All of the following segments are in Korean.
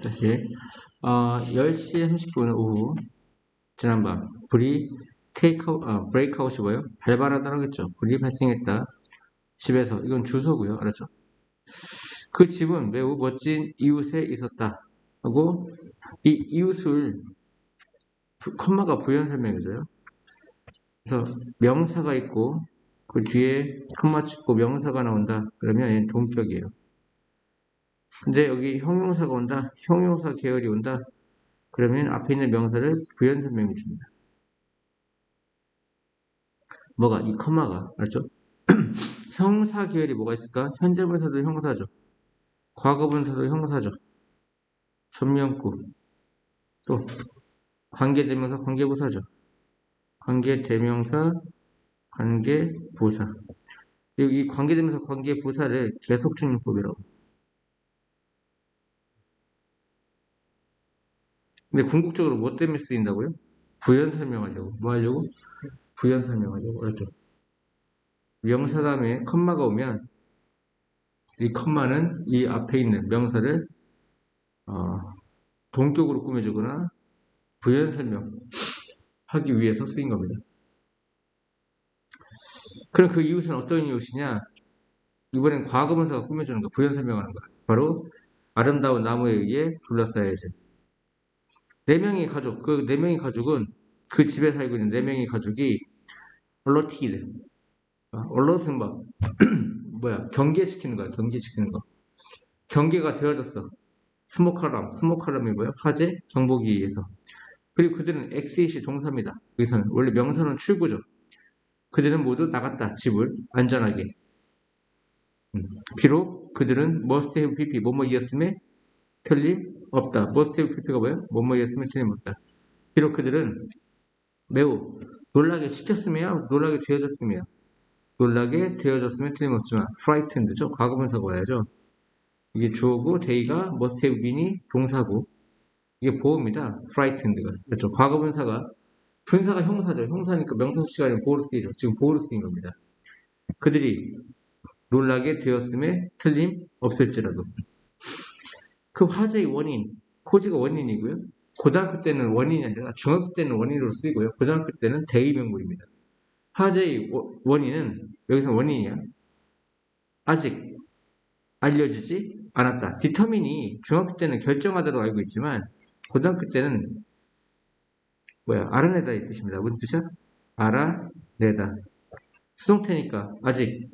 다시 10시 30분 오후 지난밤 불이 브레이크아웃이고요. 발발하다라고 했죠. 불이 발생했다. 집에서. 이건 주소고요. 알았죠? 그 집은 매우 멋진 이웃에 있었다. 하고 이 이웃을 컴마가 부연 설명해줘요. 그래서 명사가 있고 그 뒤에 컴마 찍고 명사가 나온다. 그러면 얘는 동격이에요. 근데 여기 형용사가 온다. 형용사 계열이 온다. 그러면 앞에 있는 명사를 부연 설명해 줍니다. 뭐가? 이 컴마가. 알죠? 형사 계열이 뭐가 있을까? 현재 분사도 형사죠. 과거 분사도 형사죠. 전면구. 또 관계대명사, 관계부사죠. 관계대명사, 관계부사. 이 관계대명사, 관계부사를 계속적용법이라고. 근데 궁극적으로 뭐 때문에 쓰인다고요? 부연 설명하려고. 뭐 하려고? 부연 설명하려고. 그렇죠. 명사 다음에 컴마가 오면 이 컴마는 이 앞에 있는 명사를 동격으로 꾸며주거나 부연 설명하기 위해서 쓰인 겁니다. 그럼 그 이웃은 어떤 이웃이냐? 이번엔 과거분사가 꾸며주는 거, 부연 설명하는 거. 바로 아름다운 나무에 의해 둘러싸여야지. 네 명의 가족, 그 네 명의 가족은 그 집에 살고 있는 네 명의 가족이 얼러티드. 얼러트는 막 경계시키는 거야. 경계시키는 거. 경계가 되어졌어. 스모카람이 뭐야? 화재, 정보기 위해서. 그리고 그들은 엑시시 동사입니다. 여기서는 원래 명사는 출구죠. 그들은 모두 나갔다. 집을 안전하게. 비록 그들은 must have pp 뭐뭐이었음에 틀림없다. must have pp가 뭐예요? 뭐뭐이었음에 틀림없다. 비록 그들은 매우 놀라게 시켰으며 놀라게 되어졌으며 놀라게 되어졌으면 틀림없지만 frightened죠. 과거분사가 와야죠. 이게 주어고 데이가 must have been이 동사고 이게 보호입니다. frightened가. 그렇죠. 과거분사가 분사가 형사죠. 형사니까 명사수 시간에 보호로 쓰이죠. 지금 보호로 쓰인 겁니다. 그들이 놀라게 되었음에 틀림없을지라도. 그 화재의 원인, 코지가 원인이고요. 고등학교 때는 원인이 아니라 중학교 때는 원인으로 쓰이고요. 고등학교 때는 대의명구입니다. 화재의 원인은 여기서 원인이야. 아직 알려지지 않았다. 디터민이 중학교 때는 결정하다로 알고 있지만 고등학교 때는 알아내다의 뜻입니다. 무슨 뜻이야? 알아내다. 수동태니까 아직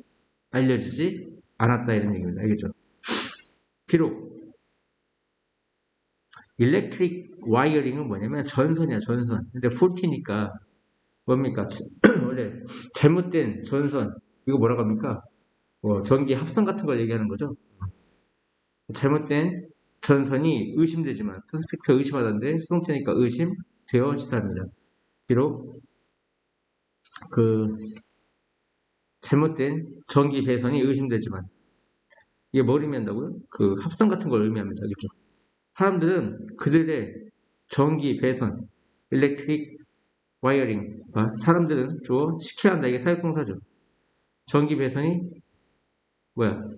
알려지지 않았다 이런 얘기입니다. 알겠죠? 비록 일렉트릭 와이어링은 뭐냐면 전선이야, 전선. 근데 40니까 뭡니까? 원래 잘못된 전선, 이거 뭐라고 합니까? 전기 합선 같은 걸 얘기하는 거죠. 잘못된 전선이 의심되지만, 서스펙트가 의심하던데 수동태니까 의심되어지답니다. 비록 잘못된 전기 배선이 의심되지만, 이게 뭘 의미한다고요? 합선 같은 걸 의미합니다. 알겠죠? 사람들은 그들의 전기 배선, 일렉트릭 와이어링, 사람들은 주어 시켜야 한다. 이게 사역동사죠. 전기 배선이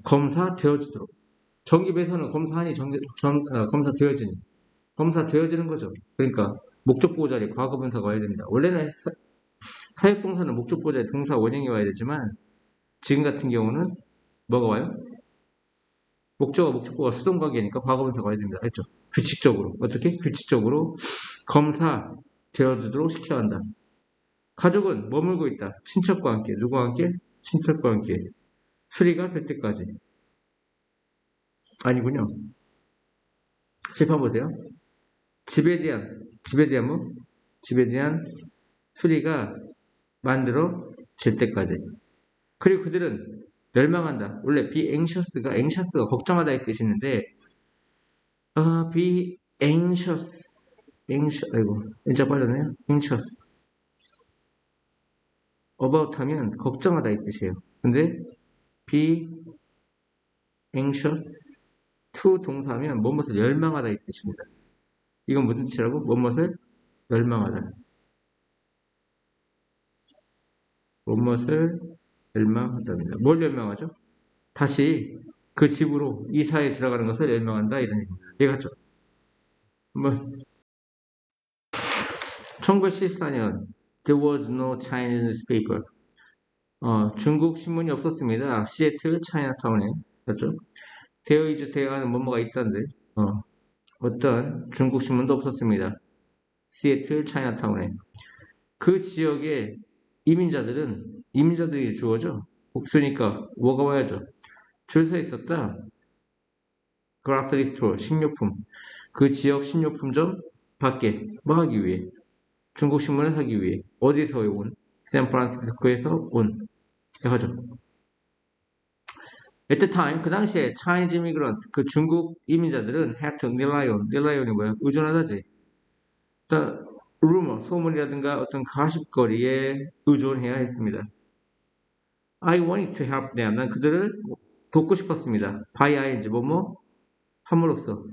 검사되어지도록. 전기 배선은 검사하니 검사되어지니. 검사되어지는 거죠. 그러니까 목적보호 자리에 과거분사가 와야 됩니다. 원래는 사역동사는 목적보호 자리에 동사 원형이 와야 되지만 지금 같은 경우는 뭐가 와요? 목적어가 수동관계니까 과거분사가 와야 됩니다. 알죠? 규칙적으로. 어떻게? 규칙적으로 검사되어지도록 시켜야 한다. 가족은 머물고 있다. 친척과 함께. 누구와 함께? 친척과 함께. 수리가 될 때까지. 아니군요. 짚어보세요. 집에 대한 수리가 만들어질 때까지. 그리고 그들은 멸망한다. 원래 be anxious가 걱정하다의 뜻이 있는데, be anxious, 아이고, 진짜 빠졌네요. anxious. about 하면 걱정하다의 뜻이에요. 근데 be anxious to 동사하면 무엇을 열망하다의 뜻입니다. 이건 무슨 뜻이라고? 무엇을 열망하다. 무엇을 열망하다입니다. 뭘 열망하죠? 다시 그 집으로 이사에 들어가는 것을 열망한다 이런 얘기입니다. 이해갔죠? 뭐 1914년 There was no Chinese newspaper. 중국 신문이 없었습니다. 시애틀 차이나타운에. 그렇죠? 되어 있으세요 하는 뭐뭐가 있던데. 어떤 중국 신문도 없었습니다. 시애틀 차이나타운에. 그 지역의 이민자들이 주어져. 복수니까 뭐가 와야죠. 줄 서 있었다. 그라서리 스토어, 식료품. 그 지역 식료품점 밖에 뭐 하기 위해? 중국 신문을 사기 위해. 어디서 온? 샌프란시스코에서 온. 하죠. At the time, 그 당시에 Chinese immigrant, 그 중국 이민자들은 had to relyon이 뭐야? 의존하다지. The rumor, 소문이라든가 어떤 가십거리에 의존해야 했습니다. I wanted to help them. 난 그들을 돕고 싶었습니다. by ing, 뭐뭐? 함으로써.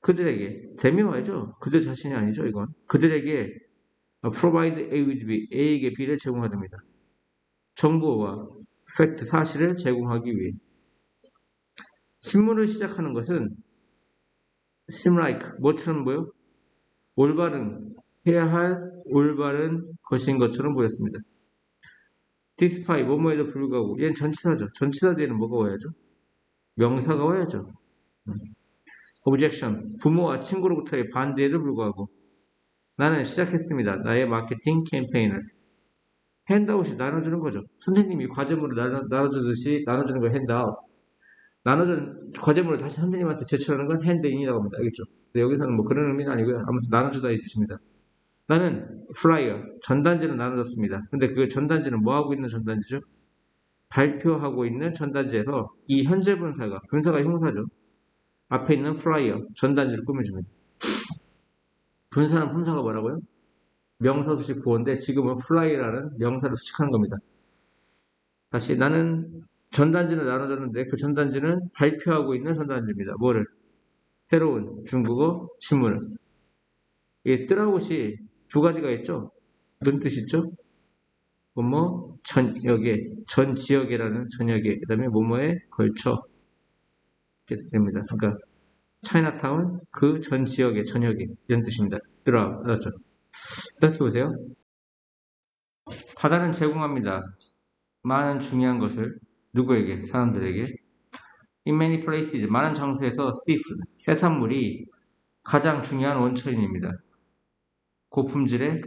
그들에게, 대명하죠? 그들 자신이 아니죠, 이건. 그들에게 provide A with B, A에게 B를 제공하답니다. 정보와 fact, 사실을 제공하기 위해. 신문을 시작하는 것은 seem like, 뭐처럼 보여? 해야 할 올바른 것인 것처럼 보였습니다. despite, 뭐뭐에도 불구하고, 얘는 전치사죠. 전치사 뒤에는 뭐가 와야죠? 명사가 와야죠. objection, 부모와 친구로부터의 반대에도 불구하고, 나는 시작했습니다. 나의 마케팅 캠페인을. 핸드아웃이 나눠주는 거죠. 선생님이 과제물을 나눠주듯이 나눠주는 걸 핸드아웃. 나눠준 과제물을 다시 선생님한테 제출하는 건 핸드인이라고 합니다. 알겠죠? 여기서는 뭐 그런 의미는 아니고요. 아무튼 나눠주다 이 뜻입니다. 나는 플라이어, 전단지를 나눠줬습니다. 근데 그 전단지는 뭐 하고 있는 전단지죠? 발표하고 있는 전단지에서 이 현재 분사가 형사죠. 앞에 있는 플라이어, 전단지를 꾸며줍니다. 분사는 품사가 뭐라고요? 명사 수식 보호인데 지금은 플라이라는 명사를 수식하는 겁니다. 다시 나는 전단지를 나눠줬는데 그 전단지는 발표하고 있는 전단지입니다. 뭐를? 새로운 중국어 신문을. 이 뜨라웃이 두 가지가 있죠. 무슨 뜻이 있죠? 뭐뭐 전역에, 전 지역이라는 전역에, 그 다음에 뭐뭐에 걸쳐 이렇게 됩니다. 그러니까 차이나타운 그 전 지역의 전역에 이런 뜻입니다. 알았죠? 생각해 보세요. 바다는 제공합니다. 많은 중요한 것을 누구에게? 사람들에게. In many places, 많은 장소에서 seafood, 해산물이 가장 중요한 원천입니다. 고품질의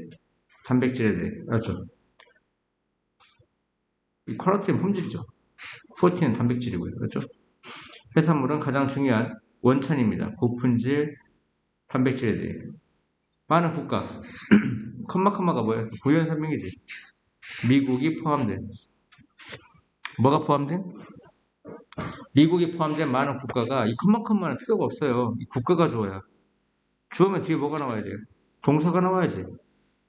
단백질에 대해. 알았죠? 이 퀄리티는 품질이죠. 푸어티는 단백질이고요. 그렇죠? 해산물은 가장 중요한 원천입니다. 고품질 단백질에 대해. 많은 국가. 컴마가 뭐야? 부연 설명이지. 미국이 포함된. 뭐가 포함된? 미국이 포함된 많은 국가가 이 컴마는 필요가 없어요. 이 국가가 좋아요. 주어면 뒤에 뭐가 나와야 돼요? 동사가 나와야지.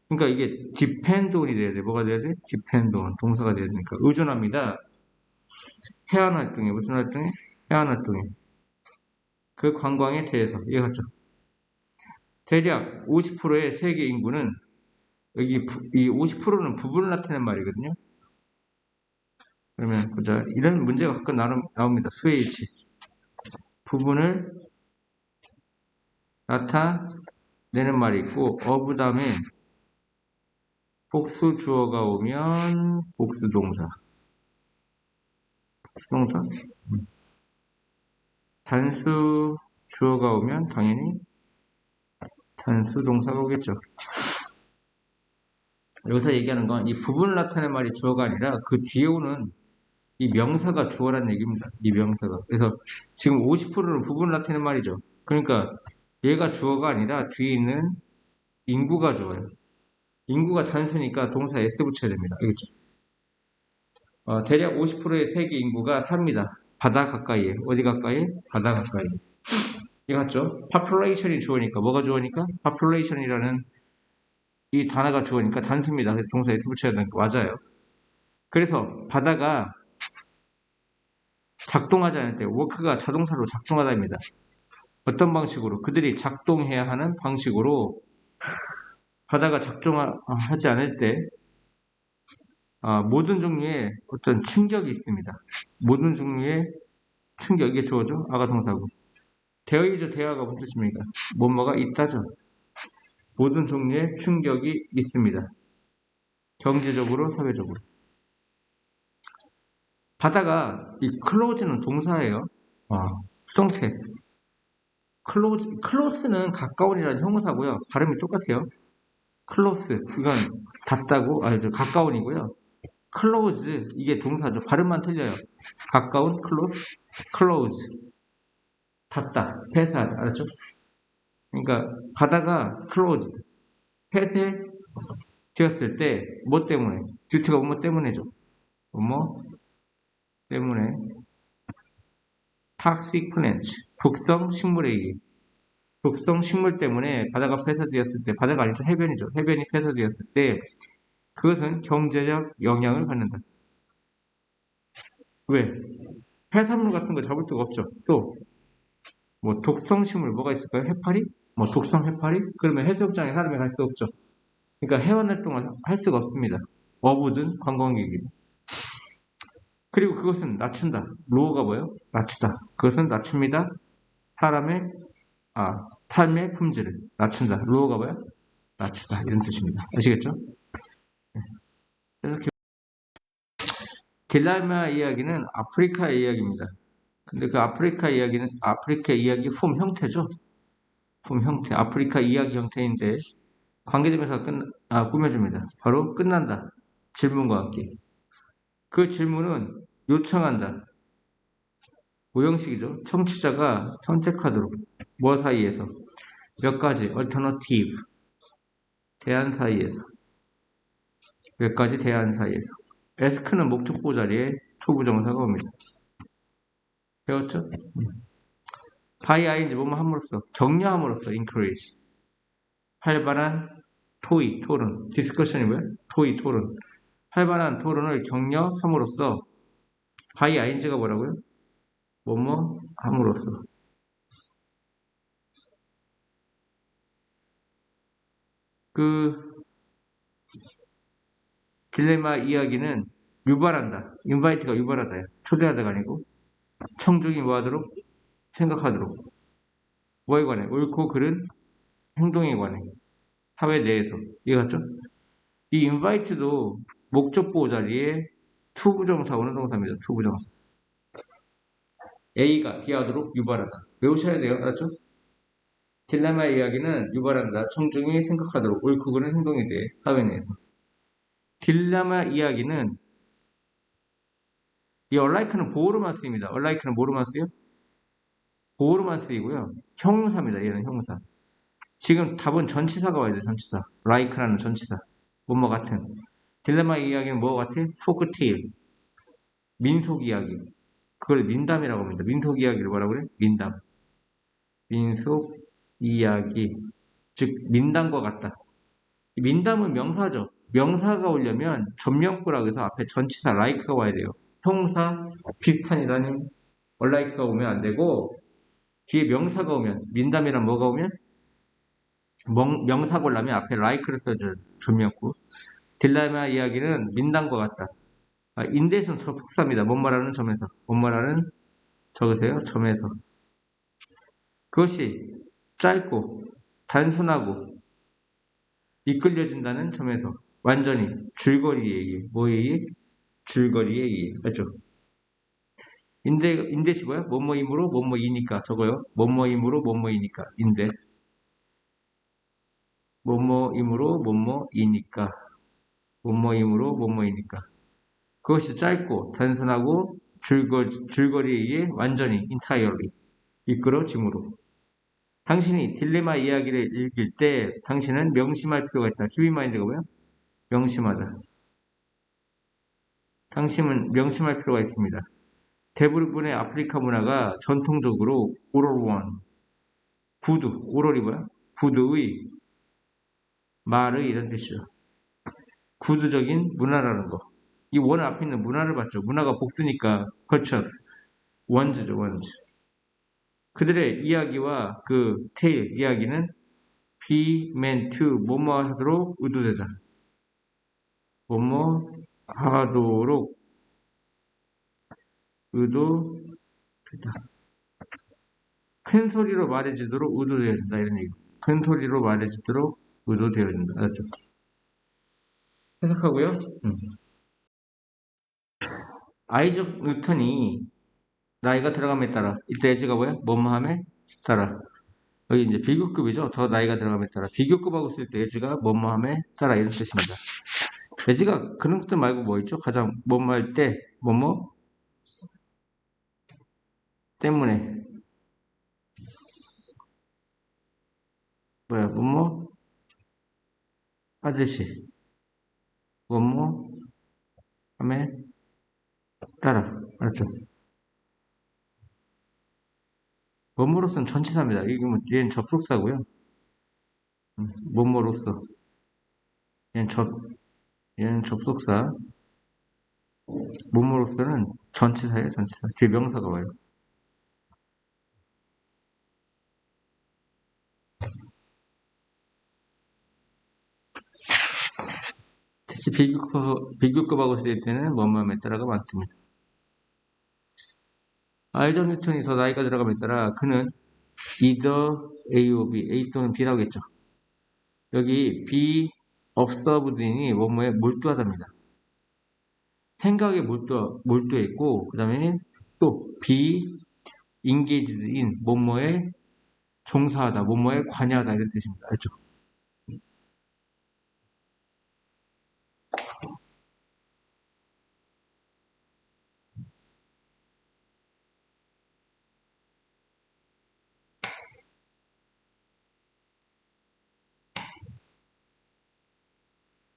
그러니까 이게 depend on이 돼야 돼. 뭐가 돼야 돼? depend on. 동사가 돼야 되니까. 의존합니다. 해안 활동에. 무슨 활동에? 해안 활동에. 그 관광에 대해서. 이해갔죠? 대략 50%의 세계 인구는 여기 이 50%는 부분을 나타내는 말이거든요. 그러면 보자. 이런 문제가 가끔 나옵니다. 수의 일치. 부분을 나타내는 말이 있고 of 다음에 복수 주어가 오면 복수 동사. 동사? 단수 주어가 오면 당연히 단수 동사가 오겠죠. 여기서 얘기하는 건 이 부분을 나타내는 말이 주어가 아니라 그 뒤에 오는 이 명사가 주어라는 얘기입니다. 이 명사가. 그래서 지금 50%는 부분을 나타내는 말이죠. 그러니까 얘가 주어가 아니라 뒤에 있는 인구가 주어요. 인구가 단수니까 동사 S 붙여야 됩니다. 알겠죠? 대략 50%의 세계 인구가 삽니다. 바다 가까이에. 어디 가까이? 바다 가까이. 이거 같죠? population이 주어니까. 뭐가 주어니까? population이라는 이 단어가 주어니까 단수입니다. 그래서 동사 S 붙여야 되는 거 맞아요. 그래서 바다가 작동하지 않을 때 워크가 자동사로 작동하다입니다. 어떤 방식으로? 그들이 작동해야 하는 방식으로 바다가 작동하지 않을 때 모든 종류의 어떤 충격이 있습니다. 모든 종류의 충격, 이게 주어죠? 아가 동사고. 대의죠. 대화가 무슨 뜻입니까? 뭐뭐가 있다죠. 모든 종류의 충격이 있습니다. 경제적으로, 사회적으로. 바다가 이 클로즈는 동사예요. 수동태. 클로스는 가까운이라는 형용사고요. 발음이 똑같아요. 클로스, 이건 닿다고, 가까운이고요. 클로즈, 이게 동사죠. 발음만 틀려요. 가까운, 클로즈. 닿다, 폐쇄하다, 알았죠? 그러니까 바다가 클로즈, 폐쇄되었을 때 뭐 때문에? 듀티가 뭐 때문에죠? 뭐 때문에? 탁식 플랜트, 독성 식물에 의해. 독성 식물 때문에 바다가 폐쇄되었을 때, 바다가 아니죠, 해변이죠. 해변이 폐쇄되었을 때 그것은 경제적 영향을 받는다. 왜? 해산물 같은 거 잡을 수가 없죠. 또 뭐 독성 식물 뭐가 있을까요? 해파리? 뭐 독성 해파리? 그러면 해수욕장에 사람이 갈 수 없죠. 그러니까 해원 활동을 할 수가 없습니다. 어부든 관광객이든. 그리고 그것은 낮춘다. 로어가 뭐예요? 낮추다. 그것은 낮춥니다. 사람의 삶의 품질을 낮춘다. 로어가 뭐야? 낮추다. 이런 뜻입니다. 아시겠죠? 그래서 딜라마 이야기는 아프리카의 이야기입니다. 근데 그 아프리카 이야기는 아프리카 이야기 품 형태죠. 품 형태. 아프리카 이야기 형태인데 관계되면서 꾸며줍니다. 바로 끝난다. 질문과 함께. 그 질문은 요청한다. 모형식이죠. 청취자가 선택하도록. 뭐 사이에서? 몇 가지 alternative 대안 사이에서. 몇 가지 대안 사이에서. ask는 목적보 자리에 초부정사가 옵니다. 배웠죠? by ing 뭐뭐 함으로써 격려함으로써 encourage. 활발한 토론. 디스커션이 뭐야? 토론. 활발한 토론을 격려함으로써 by ing가 뭐라고요? 뭐뭐 함으로써. 그 딜레마 이야기는 유발한다. 인바이트가 유발하다요. 초대하다가 아니고 청중이 뭐하도록 생각하도록. 뭐에 관해? 옳고 그른 행동에 관해. 사회 내에서. 이해갔죠? 이 인바이트도 목적보호 자리에 투부정사 오는 동사입니다. 투부정사. A가 B하도록 유발하다. 외우셔야 돼요. 알았죠? 딜레마 이야기는 유발한다. 청중이 생각하도록 옳고 그른 행동에 대해 사회 내에서. 딜레마 이야기는 이 unlike는 보호로만 쓰입니다. unlike는 뭐로만 쓰요? 보호로만 쓰이고요. 형용사입니다. 얘는 형용사. 지금 답은 전치사가 와야 돼요. 전치사. like라는 전치사. 뭐뭐 같은. 딜레마 이야기는 뭐 같아? 포크테일. 민속 이야기. 그걸 민담이라고 합니다. 민속 이야기를 뭐라고 그래? 민담. 민속 이야기. 즉 민담과 같다. 민담은 명사죠. 명사가 오려면 전명구라고 해서 앞에 전치사 like가 와야 돼요. 형사 비슷한이라는 unlike가 오면 안 되고 뒤에 명사가 오면 민담이란 뭐가 오면 명사가 오려면 앞에 like를 써줘요. 전명구. 딜레마 이야기는 민담과 같다. 인대에서는 서로 복사합니다. 뭔 말하는 점에서. 뭔 말하는 적으세요. 점에서. 그것이 짧고 단순하고 이끌려진다는 점에서 완전히 줄거리에 의해 뭐에 의해? 줄거리에 의해. 맞죠? 인대시 뭐야? 뭐뭐이므로 뭐뭐이니까 저거요. 뭐뭐이므로 뭐뭐이니까 인대. 뭐뭐이므로 뭐뭐이니까. 뭐뭐이므로 뭐뭐이니까. 그것이 짧고 단순하고 줄거리에 의해 완전히 entirely 이끌어짐으로. 당신이 딜레마 이야기를 읽을 때 당신은 명심할 필요가 있다. keep in mind가 뭐야? 명심하다. 당신은 명심할 필요가 있습니다. 대부분의 아프리카 문화가 전통적으로 오럴 원, 구두, 오럴이 뭐야? 구두의, 말의 이런 뜻이죠. 구두적인 문화라는 거. 이 원 앞에 있는 문화를 봤죠. 문화가 복수니까 cultures, 원즈죠, 원즈. 그들의 이야기와 그 테일, 이야기는 be meant to, 뭐뭐 하도록 의도되다. 뭐뭐 하도록 의도되다. 큰 소리로 말해지도록 의도되어진다. 이런 얘기. 큰 소리로 말해지도록 의도되어진다. 알았죠? 해석하고요. 아이작 뉴턴이 나이가 들어감에 따라, 이때 에지가 뭐야? 뭐뭐함에 따라. 여기 이제 비교급이죠. 더 나이가 들어감에 따라. 비교급하고 쓸 때 에지가 뭐뭐함에 따라 이런 뜻입니다. 에지가 그런 뜻 말고 뭐 있죠? 가장 뭐뭐 할 때, 뭐뭐 때문에. 뭐야, 뭐뭐 하듯이. 뭐뭐 함에 따라. 알았죠? 뭐뭐로서는 전치사입니다. 이게 뭐, 얘는 접속사고요. 뭐뭐로서. 얘는 얘는 접속사. 뭐뭐로서는 전치사예요, 전치사. 뒤에 명사가 와요. 특히 비교급하고 쓸 때는 뭐뭐함에 따라가 많습니다. 아이작 뉴턴이 더 나이가 들어감에 따라 그는 either A or B, A 또는 B라고 했죠. 여기 be observed인이 뭐뭐에 몰두하답니다. 생각에 몰두했고, 그 다음에 또 be engaged in 뭐뭐에 종사하다, 뭐뭐에 관여하다 이런 뜻입니다. 알죠?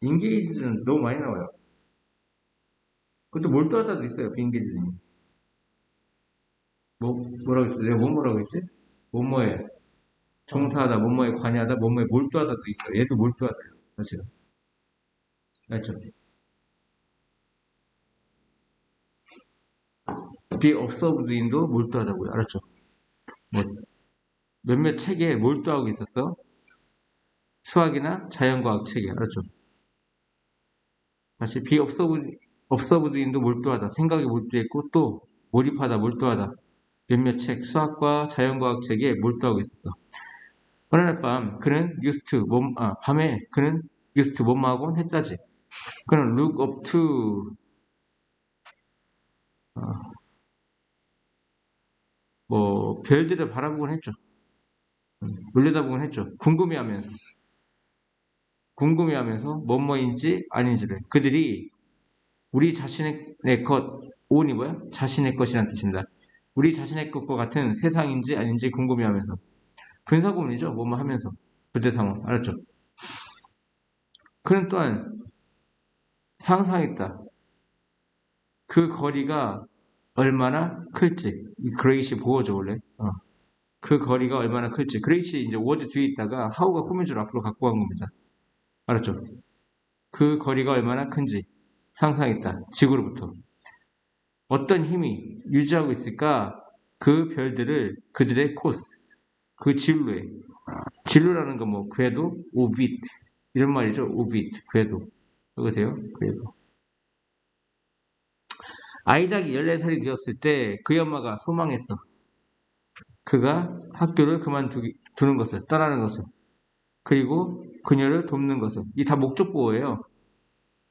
engage는 너무 많이 나와요. 그것도 몰두하다도 있어요. be engaged는. 뭐라고 했지? 내가 뭐라고 했지? 뭐뭐에 종사하다, 뭐뭐에 관여하다, 뭐뭐에 몰두하다도 있어요. 얘도 몰두하다요. 사실은. 알죠? be observed인도 몰두하다고요. 알았죠? 뭐 몇몇 책에 몰두하고 있었어. 수학이나 자연과학 책에. 알았죠? 다시 be observed인도 몰두하다. 생각에 몰두했고 또 몰입하다, 몰두하다. 몇몇 책, 수학과 자연과학 책에 몰두하고 있었어. 어느 날 밤 그는 밤에 그는 used 뭐뭐하곤 했다지. 그는 look up to 뭐 별들을 바라보곤 했죠. 놀려다보곤 했죠. 궁금해하면서 뭐뭐인지 아닌지를. 그들이 우리 자신의 것, 오온이 뭐야? 자신의 것이란 뜻입니다. 우리 자신의 것과 같은 세상인지 아닌지 궁금해하면서. 분사구문이죠. 뭐뭐 하면서. 부대 상황. 알았죠? 그는 또한 상상했다. 그 거리가 얼마나 클지. 그레이시 보어죠, 원래. 그 거리가 얼마나 클지. 그레이시 이제 워즈 뒤에 있다가 하우가 꾸며줄 앞으로 갖고 간 겁니다. 알았죠? 그 거리가 얼마나 큰지 상상했다. 지구로부터. 어떤 힘이 유지하고 있을까? 그 별들을 그들의 코스, 그 진로에. 진로라는 건 뭐, 궤도, 오비트. 이런 말이죠. 오비트, 궤도. 여보세요? 궤도. 아이작이 14살이 되었을 때 그의 엄마가 소망했어. 그가 학교를 그만두는 것을, 떠나는 것을. 그리고 그녀를 돕는 것을. 이 다 목적보호예요.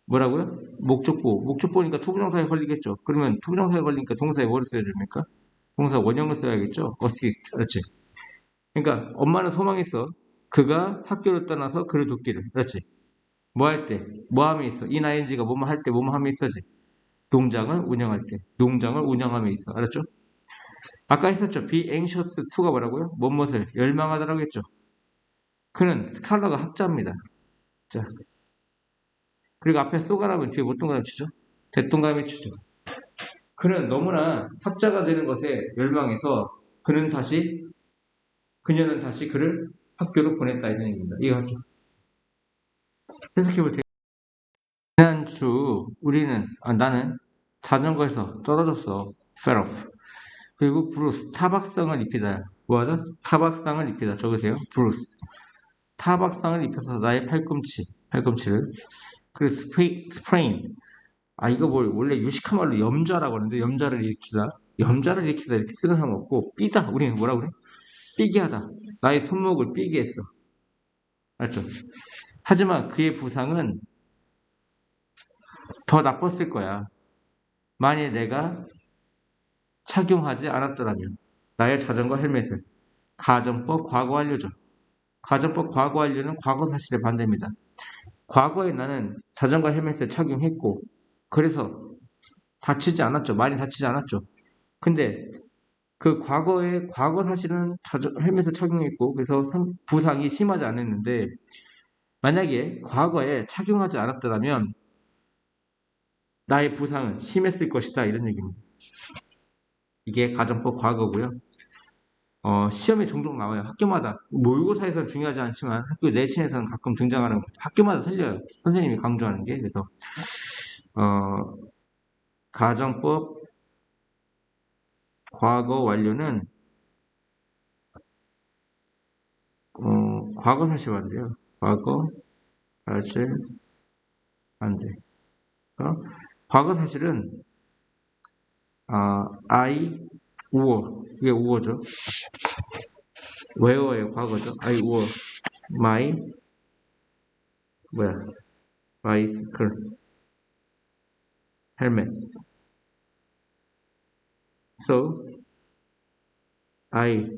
뭐라고요? 목적보호. 목적보호니까 투부정사에 걸리겠죠. 그러면 투부정사에 걸리니까 동사에 뭐를 써야 됩니까? 동사 원형을 써야겠죠. assist. 그렇지. 그러니까 엄마는 소망했어. 그가 학교를 떠나서 그를 돕기를. 그렇지. 뭐 할 때? 뭐 함에 있어? ing가 뭐뭐 할 때, 뭐뭐 함에 있어지. 농장을 운영할 때. 농장을 운영함에 있어. 알았죠? 아까 했었죠. be anxious to가 뭐라고요? 무엇을 열망하다라고 했죠. 그는 스칼러가 학자입니다. 자, 그리고 앞에 쏘가라면 뒤에 뭐 동그라미 치죠? 대동그라미 치죠. 그는 너무나 학자가 되는 것에 열망해서 그녀는 다시 그를 학교로 보냈다 이런 얘기입니다. 이거 하죠. 해석해볼게요. 지난주 나는 자전거에서 떨어졌어. fell off. 그리고 브루스, 타박상을 입히다. 뭐하죠? 타박상을 입히다. 적으세요. 브루스. 타박상을 입혀서 나의 팔꿈치를. 그리고 스프레인. 이거 원래 유식한 말로 염좌라고 하는데, 염좌를 일으키다 이렇게 쓰는 사람 없고, 삐다. 우리는 뭐라고 그래? 삐게 하다. 나의 손목을 삐게 했어. 알죠? 하지만 그의 부상은 더 나빴을 거야. 만일 내가 착용하지 않았더라면. 나의 자전거 헬멧을. 가정법 과거 완료죠. 가정법 과거 완료는 과거 사실에 반대입니다. 과거에 나는 자전거 헬멧을 착용했고 그래서 다치지 않았죠. 많이 다치지 않았죠. 근데 그 과거에 과거 사실은 헬멧을 착용했고 그래서 부상이 심하지 않았는데 만약에 과거에 착용하지 않았더라면 나의 부상은 심했을 것이다 이런 얘기입니다. 이게 가정법 과거고요. 시험에 종종 나와요. 학교마다 모의고사에서는 중요하지 않지만 학교 내신에서는 가끔 등장하는 거죠. 학교마다 틀려요. 선생님이 강조하는 게 그래서 가정법 과거 완료는 과거 사실 반대요. 과거 사실 반대. 과거 사실은 I 우어 이게 우어죠. where의 과거죠. I 우어 my bicycle helmet. So my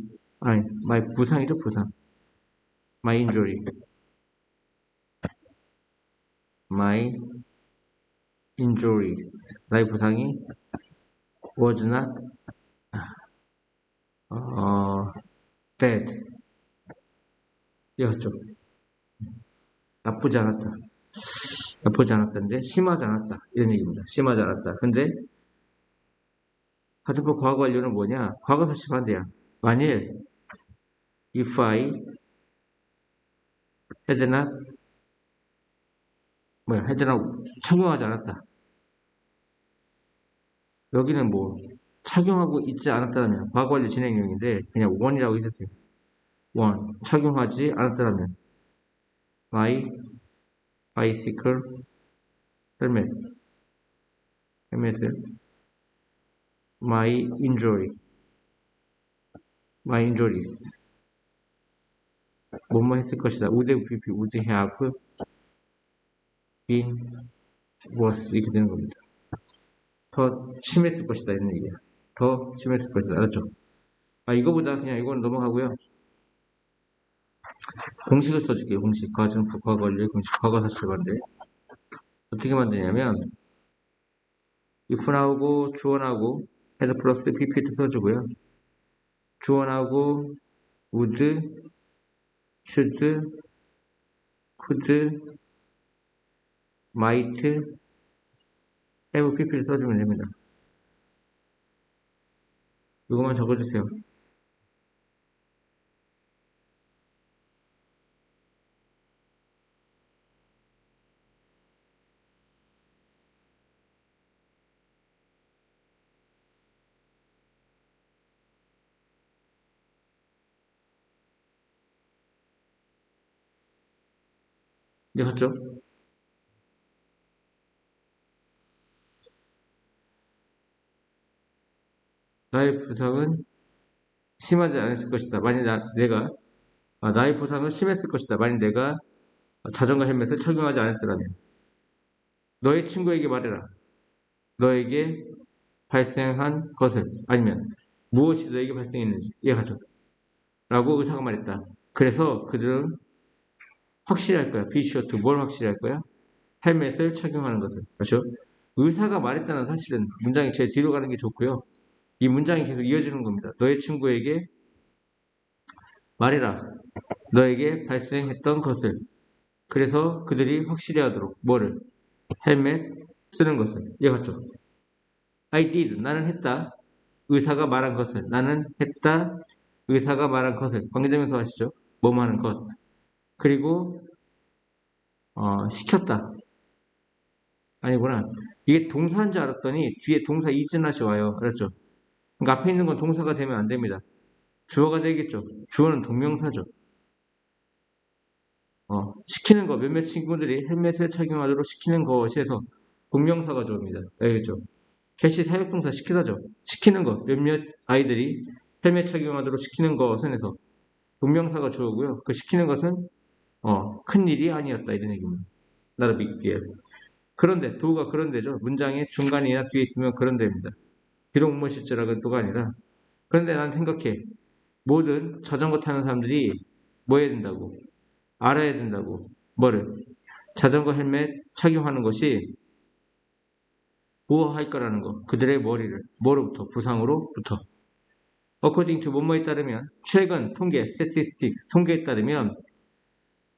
부상이죠 부상. My injury. My injuries. 나의 부상이 was not bad. 이거죠. 나쁘지 않았다. 나쁘지 않았다인데 심하지 않았다. 이런 얘기입니다. 심하지 않았다. 근데 가정법 과거 완료는 뭐냐? 과거 사실 반대야. 만일 if I had not 착용하지 않았다. 여기는 뭐 착용하고 있지 않았다면 과거 완료 진행형인데 그냥 on이라고 해주세요. one 착용하지 않았다면 my bicycle 헬멧을 my injuries 뭐뭐 했을 것이다. would have been worse 이렇게 되는 겁니다. 더 심했을 것이다 이런 얘기야. 더 심했을 것이다. 알았죠? 이거보다 그냥 이건 넘어가고요. 공식을 써줄게요. 공식 가정법 과거 완료 공식 과거 사실 반대. 어떻게 만드냐면 if 나오고 주어나오고 had 플러스 pp도 써주고요. 주어나오고 would, should, could, might, have pp를 써주면 됩니다. 이것만 적어주세요. 이제 갔죠? 나의 부상은 심하지 않았을 것이다. 만약 나의 부상은 심했을 것이다. 만약 내가 자전거 헬멧을 착용하지 않았더라면 너의 친구에게 말해라. 너에게 발생한 것을 아니면 무엇이 너에게 발생했는지 이해하죠? 라고 의사가 말했다. 그래서 그들은 확실할 거야. be sure to 뭘 확실할 거야? 헬멧을 착용하는 것을. 그렇죠? 의사가 말했다는 사실은 문장이 제일 뒤로 가는 게 좋고요. 이 문장이 계속 이어지는 겁니다. 너의 친구에게 말해라. 너에게 발생했던 것을. 그래서 그들이 확실히 하도록 뭐를? 헬멧 쓰는 것을. 이해갔죠? I did. 나는 했다. 의사가 말한 것을. 나는 했다. 의사가 말한 것을. 관계대명사 하시죠? 뭐뭐 하는 것. 그리고 시켰다. 아니구나. 이게 동사인 줄 알았더니 뒤에 동사 이즈낫이 와요. 알았죠? 그러니까 앞에 있는 건 동사가 되면 안 됩니다. 주어가 되겠죠. 주어는 동명사죠. 시키는 거, 몇몇 친구들이 헬멧을 착용하도록 시키는 것에서 동명사가 좋습니다. 알겠죠? 개시 사역동사 시키다죠. 시키는 것, 몇몇 아이들이 헬멧 착용하도록 시키는 것은 해서 운명사가 주어고요. 그 시키는 것은 큰 일이 아니었다 이런 얘기입니다. 나도 믿기에. 그런데 도가 그런데죠. 문장의 중간이나 뒤에 있으면 그런데입니다. 비록 뭐 실제라고 도가 아니라. 그런데 난 생각해. 모든 자전거 타는 사람들이 뭐 해야 된다고? 알아야 된다고. 뭐를? 자전거 헬멧 착용하는 것이 보호할 거라는 거. 그들의 머리를. 뭐로부터? 부상으로부터. According to 뭐뭐에 따르면 최근 통계 statistics 통계에 따르면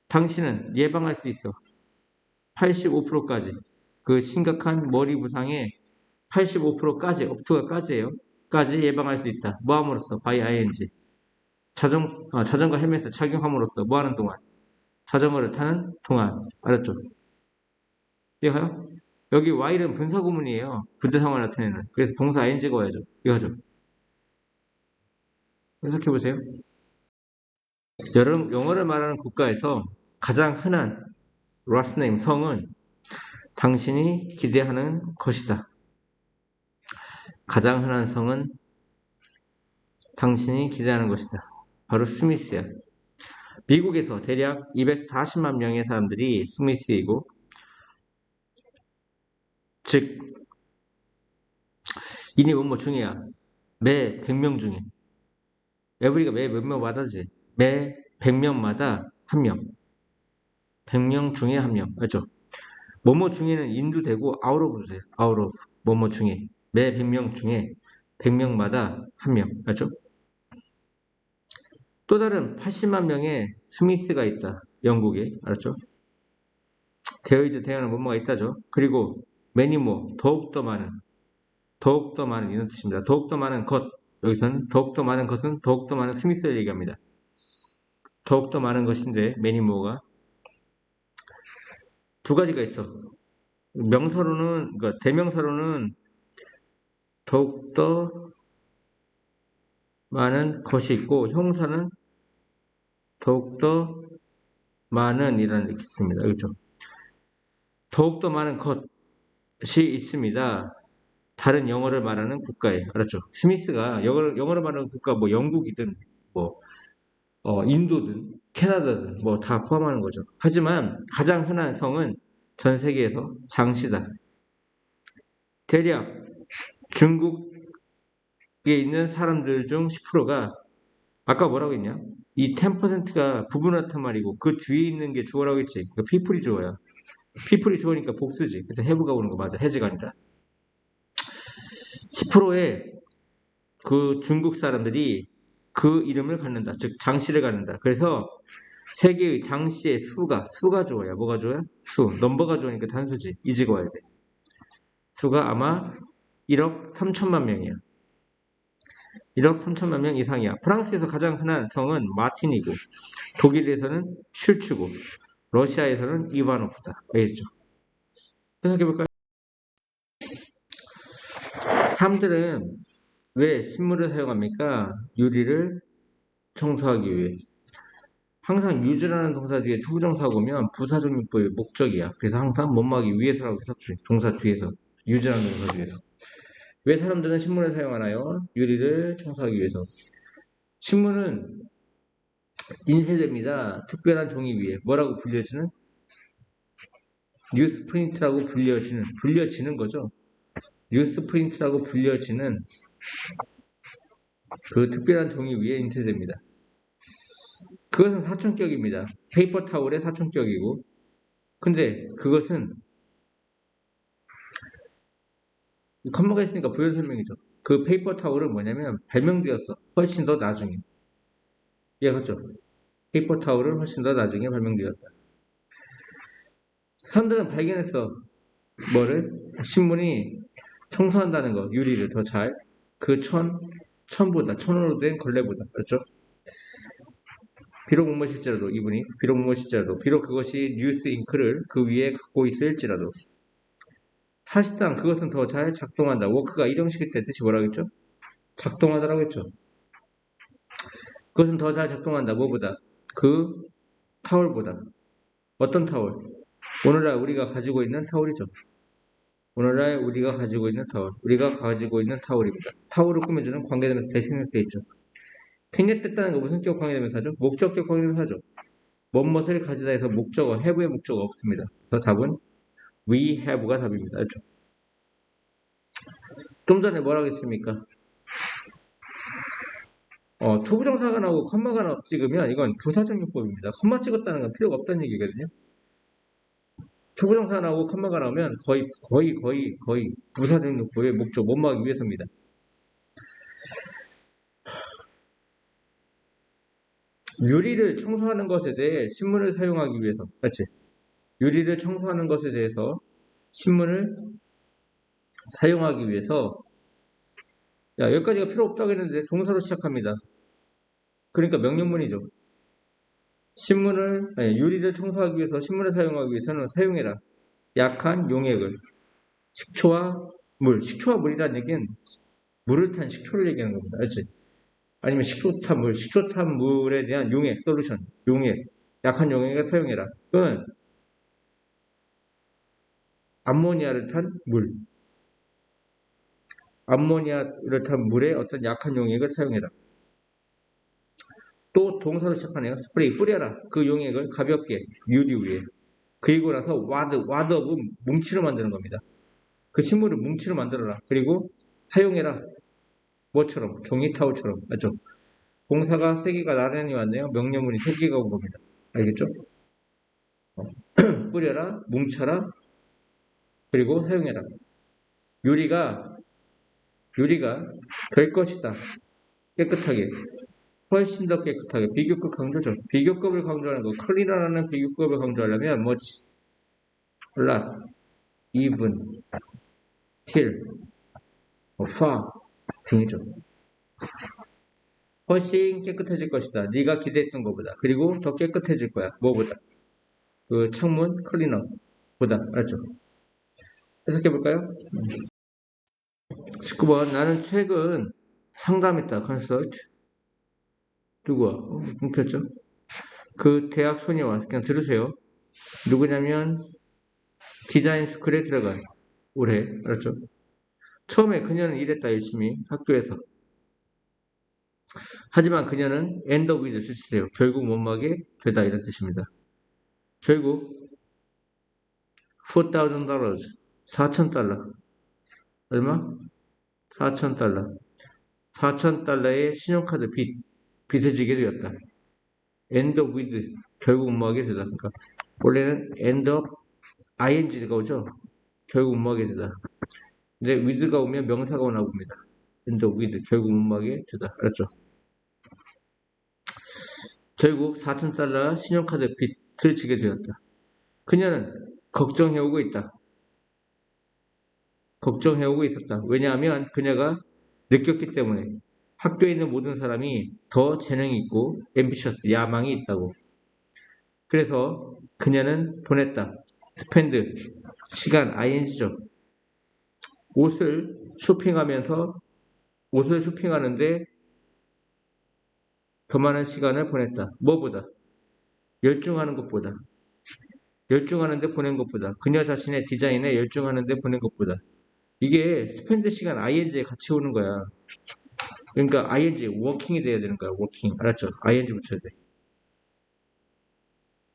당신은 예방할 수 있어. 85%까지. 그 심각한 머리 부상의 85%까지, 업투가 까지예요. 까지 예방할 수 있다. 뭐 함으로써? by ing. 자전거 헬멧을 착용함으로써 뭐 하는 동안? 자전거를 타는 동안. 알았죠? 이해가요? 여기 while은 분사구문이에요. 부대 상황을 나타내는. 그래서 동사 ing가 와야죠. 이해하죠? 해석해보세요. 영어를 말하는 국가에서 가장 흔한 last name 성은 당신이 기대하는 것이다. 가장 흔한 성은 당신이 기대하는 것이다. 바로 스미스야. 미국에서 대략 240만 명의 사람들이 스미스이고, 즉 이니 뭐뭐 중에야. 매 100명 중에. 에브리가 매 몇 명마다지. 매 100명마다 한 명. 100명 중에 한 명. 알죠? 뭐뭐 중에는 인도 되고 out of도 돼요. out of. 뭐뭐 중에. 매 100명 중에 100명마다 한 명. 알죠? 또 다른 80만 명의 스미스가 있다. 영국에. 알았죠? 데어이즈 대형은 뭐뭐가 있다죠. 그리고 many more. 더욱더 많은 이런 뜻입니다. 더욱더 많은 것. 여기서는 더욱더 많은 것은 더욱더 많은 스미스를 얘기합니다. 더욱더 많은 것인데 many more가 두 가지가 있어. 명사로는 그러니까 대명사로는 더욱더 많은 것이 있고 형사는 더욱더 많은 이라는 이렇게 있습니다. 그렇죠? 더욱더 많은 것이 있습니다. 다른 영어를 말하는 국가에. 알았죠? 스미스가 영어를 말하는 국가 뭐 영국이든 뭐 인도든 캐나다든 뭐 다 포함하는 거죠. 하지만 가장 흔한 성은 전 세계에서 장씨다. 대략 중국에 있는 사람들 중 10%가 아까 뭐라고 했냐? 이 10%가 부분어탄 말이고 그 뒤에 있는 게 주어라고 했지. 그러니까 people이 주어야. people이 주어니까 복수지. 그래서 have가 오는 거 맞아. has가 아니라. 10%의 그 중국 사람들이 그 이름을 갖는다. 즉 장씨를 갖는다. 그래서 세계의 장씨의 수가 주어야. 뭐가 주어야? 수. 넘버가 주어니까 단수지. 이지가 와야 돼. 수가 아마 1억 3천만 명이야. 1억 3천만 명 이상이야. 프랑스에서 가장 흔한 성은 마틴이고, 독일에서는 슐츠고, 러시아에서는 이바노프다. 알겠죠? 해석해볼까요? 사람들은 왜 식물을 사용합니까? 유리를 청소하기 위해. 항상 유즈라는 동사 뒤에 투부정사가 오면 부사적용법의 목적이야. 그래서 항상 못막이 위에서라고 해석해. 동사 뒤에서. 유즈라는 동사 뒤에서. 왜 사람들은 식물을 사용하나요? 유리를 청소하기 위해서. 식물은 인쇄됩니다. 특별한 종이 위에. 뭐라고 불려지는? 뉴스프린트라고 불려지는 거죠. 뉴스프린트라고 불려지는 그 특별한 종이 위에 인쇄됩니다. 그것은 사촌격입니다. 페이퍼 타올의 사촌격이고, 근데 그것은 컴마가 있으니까 부연 설명이죠. 그 페이퍼 타올은 뭐냐면 발명되었어. 훨씬 더 나중에. 이해갔죠? 페이퍼 타올은 훨씬 더 나중에 발명되었다. 사람들은 발견했어. 뭐를? 신문이 청소한다는 거, 유리를 더 잘. 그 천으로 된 걸레보다. 그렇죠? 비록 그것이 뉴스 잉크를 그 위에 갖고 있을지라도. 사실상 그것은 더 잘 작동한다. 워크가 일형식일 때 뜻이 뭐라고 했죠? 작동하다라고 했죠. 그것은 더 잘 작동한다. 뭐보다? 그 타월보다. 어떤 타월? 오늘날 우리가 가지고 있는 타월이죠. 오늘날 우리가 가지고 있는 타월. 우리가 가지고 있는 타월입니다. 타월을 꾸며주는 관계자는 대신에 되어 있죠. 생략됐다는 거 무슨 격 관계대명사죠? 목적격 관계대명사죠. 뭐뭇을 가지다 해서 목적어, have의 목적어 없습니다. 그래서 답은 we have가 답입니다. 알죠? 좀 전에 뭐라고 했습니까? 투부정사가 나오고 컴마가 찍으면 이건 부사적용법입니다. 컴마 찍었다는 건 필요가 없다는 얘기거든요. 투부정사가 나오고 컴마가 나오면 거의 부사적용법의 목적 못 막기 위해서입니다. 유리를 청소하는 것에 대해 신문을 사용하기 위해서, 맞지? 유리를 청소하는 것에 대해서 신문을 사용하기 위해서, 야, 여기까지가 필요 없다고 했는데 동사로 시작합니다. 그러니까 명령문이죠. 유리를 청소하기 위해서 신문을 사용하기 위해서는 사용해라. 약한 용액을. 식초와 물. 식초와 물이라는 얘기는 물을 탄 식초를 얘기하는 겁니다. 알지? 아니면 식초 탄 물에 대한 용액, 솔루션, 용액, 약한 용액을 사용해라. 그건 암모니아를 탄 물. 암모니아를 탄 물에 어떤 약한 용액을 사용해라. 또 동사로 시작하네요. 스프레이 뿌려라. 그 용액을 가볍게 유리 위에. 그리고 나서 와드업은 뭉치로 만드는 겁니다. 그 식물을 뭉치로 만들어라. 그리고 사용해라. 뭐처럼? 종이 타올처럼. 맞죠? 동사가 3개가 나란히 왔네요. 명령문이 3개가 온 겁니다. 알겠죠? 뿌려라, 뭉쳐라, 그리고 사용해라. 유리가 될 것이다. 깨끗하게. 훨씬 더 깨끗하게. 비교급 강조죠. 비교급을 강조하는 거. 클리너라는 비교급을 강조하려면 뭐지? not, even, till, far 등이죠. 훨씬 깨끗해질 것이다. 네가 기대했던 것보다. 그리고 더 깨끗해질 거야. 뭐보다? 그 창문 클리너보다. 알았죠? 해석해볼까요? 19번. 나는 최근 상담했다. 컨설트. 누구야? 끊겼죠? 그 대학 소녀와 그냥 들으세요. 누구냐면 디자인 스쿨에 들어간 올해. 알았죠? 처음에 그녀는 일했다. 열심히 학교에서. 하지만 그녀는 end up with 주치세요. 결국 못 막게 되다 이런 뜻입니다. 결국 $4,000 $4,000 얼마? $4,000 $4,000의 신용카드 빚을 지게 되었다. end up with 결국 못 막게 되다. 그러니까 원래는 end up ing가 오죠. 결국 못 막게 되다. 근데 with가 오면 명사가 오나 봅니다. end up with 결국 못 막게 되다. 알았죠? 결국 $4,000 신용카드 빚을 지게 되었다. 그녀는 걱정해오고 있다. 걱정해오고 있었다. 왜냐하면 그녀가 느꼈기 때문에 학교에 있는 모든 사람이 더 재능이 있고 ambitious, 야망이 있다고. 그래서 그녀는 보냈다. spend, 시간, ing죠. 옷을 쇼핑하는데 더 많은 시간을 보냈다. 뭐보다? 열중하는 데 보낸 것보다. 그녀 자신의 디자인에 열중하는 데 보낸 것보다. 이게 스펜드 시간 ing에 같이 오는 거야. 그러니까 ing, working이 돼야 되는 거야. working. 알았죠? ing 붙여야 돼.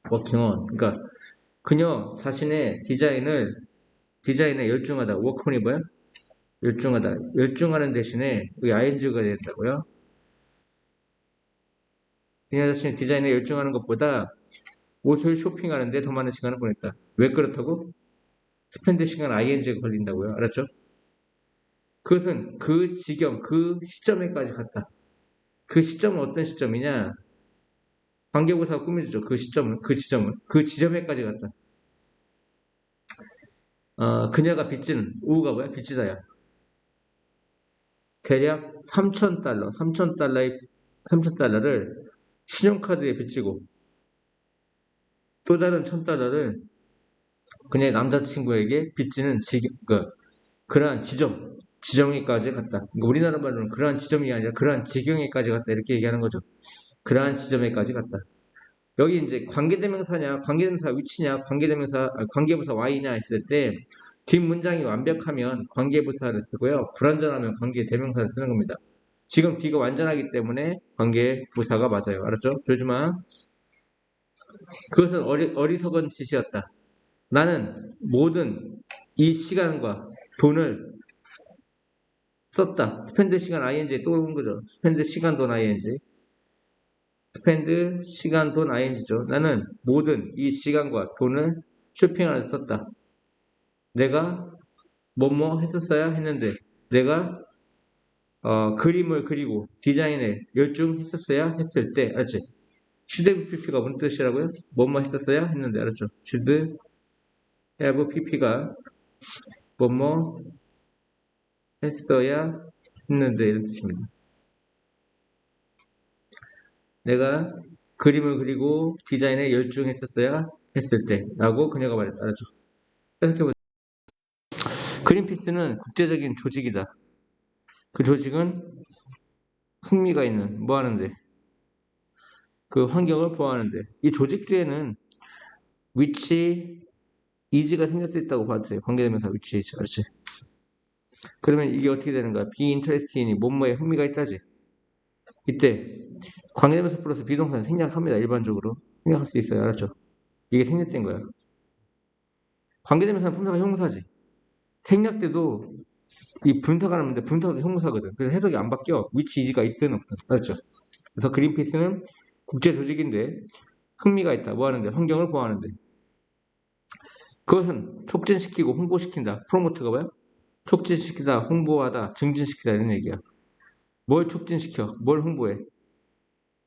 working on. 그러니까 그녀 자신의 디자인에 열중하다. work on이 뭐야? 열중하다. 열중하는 대신에 여기 ing가 된다고요. 그녀 자신의 디자인에 열중하는 것보다 옷을 쇼핑하는데 더 많은 시간을 보냈다. 왜 그렇다고? 스펜드 시간 ing가 걸린다고요. 알았죠? 그것은 그 시점에까지 갔다. 그 시점은 어떤 시점이냐? 관계부사가 꾸며주죠. 그 지점에까지 갔다. 그녀가 빚지는, 우가 뭐야? 빚지다야. 대략 $3,000를 신용카드에 빚지고, 또 다른 $1,000를 그녀의 남자친구에게 빚지는 그러한 지정에까지 갔다. 그러니까 우리나라 말로는 그러한 지점이 아니라 그러한 지경에까지 갔다. 이렇게 얘기하는 거죠. 그러한 지점에까지 갔다. 여기 이제 관계대명사냐, 관계대명사 위치냐, 관계부사 Y냐 했을 때 뒷문장이 완벽하면 관계부사를 쓰고요. 불완전하면 관계대명사를 쓰는 겁니다. 지금 B가 완전하기 때문에 관계부사가 맞아요. 알았죠? 조지마. 그것은 어리석은 짓이었다. 나는 모든 이 시간과 돈을 썼다. 스펜드 시간 ing 또 온 거죠. 스펜드 시간 돈 ing. 스펜드 시간 돈 ing죠. 나는 모든 이 시간과 돈을 쇼핑하러 썼다. 내가 뭐뭐 했었어야 했는데 내가 그림을 그리고 디자인에 열중했었어야 했을 때 알았지? should have pp가 무슨 뜻이라고요? 뭐뭐 했었어야 했는데 알았죠? should have pp가 뭐뭐 했어야 했는데 이런 뜻입니다. 내가 그림을 그리고 디자인에 열중했었어야 했을 때 라고 그녀가 말했다. 알았죠? 해석해보자. 그린피스는 국제적인 조직이다. 그 조직은 흥미가 있는 뭐 하는데? 그 환경을 보호하는데 이 조직들에는 위치 이지가 생략되어 있다고 봐도 돼요. 관계대명사 위치 이지. 알았지? 그러면 이게 어떻게 되는 거야? be interested in 뭐뭐에 흥미가 있다지. 이때 관계대명사 플러스 비동사는 생략합니다. 일반적으로 생략할 수 있어요. 알았죠? 이게 생략된 거야. 관계대명사는 품사가 형용사지. 생략돼도 이 분사가 나는데 분사도 형용사거든. 그래서 해석이 안 바뀌어. 위치 이지가 있든 없든. 알았죠? 그래서 그린피스는 국제 조직인데 흥미가 있다. 뭐 하는데? 환경을 보호하는데. 그것은 촉진시키고 홍보시킨다. 프로모트가 뭐야? 촉진시키다, 홍보하다, 증진시키다 이런 얘기야. 뭘 촉진시켜? 뭘 홍보해?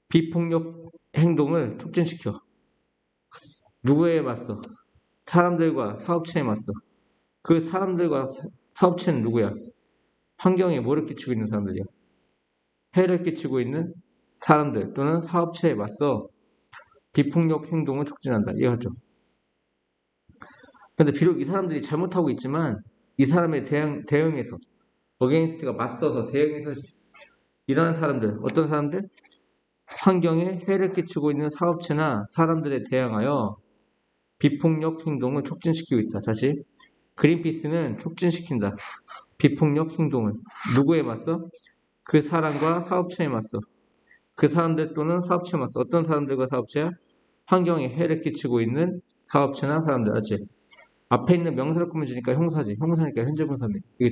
비폭력 행동을 촉진시켜. 누구에 맞서? 사람들과 사업체에 맞서. 그 사람들과 사업체는 누구야? 환경에 뭐를 끼치고 있는 사람들이야? 해를 끼치고 있는 사람들 또는 사업체에 맞서 비폭력 행동을 촉진한다. 이해하죠? 근데 비록 이 사람들이 잘못하고 있지만 이 사람의 대응해서 어게인스트가 맞서서 대응해서 일하는 사람들 어떤 사람들? 환경에 해를 끼치고 있는 사업체나 사람들에 대항하여 비폭력 행동을 촉진시키고 있다. 다시 그린피스는 촉진시킨다. 비폭력 행동을 누구에 맞서? 그 사람과 사업체에 맞서 그 사람들 또는 사업체에 맞서 어떤 사람들과 사업체야? 환경에 해를 끼치고 있는 사업체나 사람들. 알지? 앞에 있는 명사를 꾸며주니까 형사지. 형사니까 현재 분사네. 이게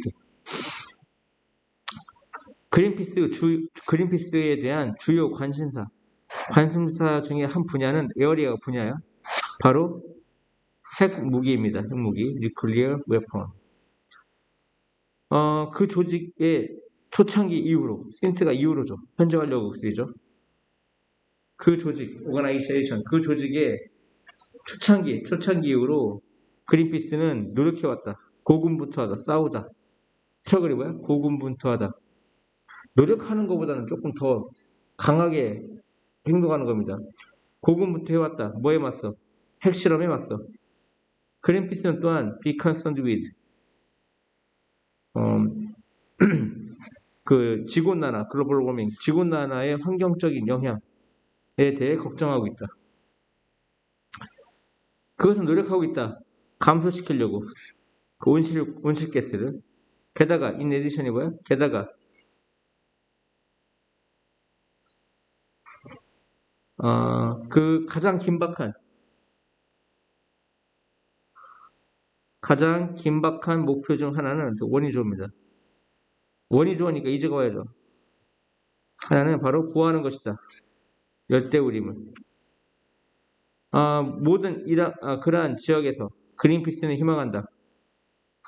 그린피스에 대한 주요 관심사 중에 한 분야는 에어리어 분야야. 바로 핵무기입니다. 핵무기, 뉴클리어 웨폰. 그 조직의 초창기 이후로, since가 이후로죠. 현재 완료가 쓰이죠. 그 조직, organization, 그 조직의 초창기 이후로 그린피스는 노력해왔다. 고군분투하다, 싸우다. 스트러글이 뭐야? 고군분투하다. 노력하는 것보다는 조금 더 강하게 행동하는 겁니다. 고군분투해왔다. 뭐에 맞서? 핵실험에 맞서. 그린피스는 또한 be concerned with 그 지구온난화, 글로벌 워밍, 지구온난화의 환경적인 영향에 대해 걱정하고 있다. 그것은 노력하고 있다. 감소시키려고 그 온실가스를. 게다가 in addition이 뭐야? 게다가 그 가장 긴박한 목표 중 하나는 원이조입니다. 원이조니까 이제가 와야죠. 하나는 바로 보호하는 것이다. 열대우림을. 모든 그러한 지역에서 그린피스는 희망한다.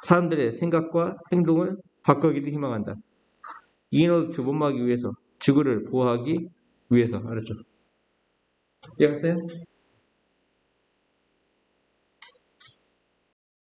사람들의 생각과 행동을 바꾸기도 희망한다. 이노드 못막기 위해서, 지구를 보호하기 위해서. 알았죠? 이해갔어요?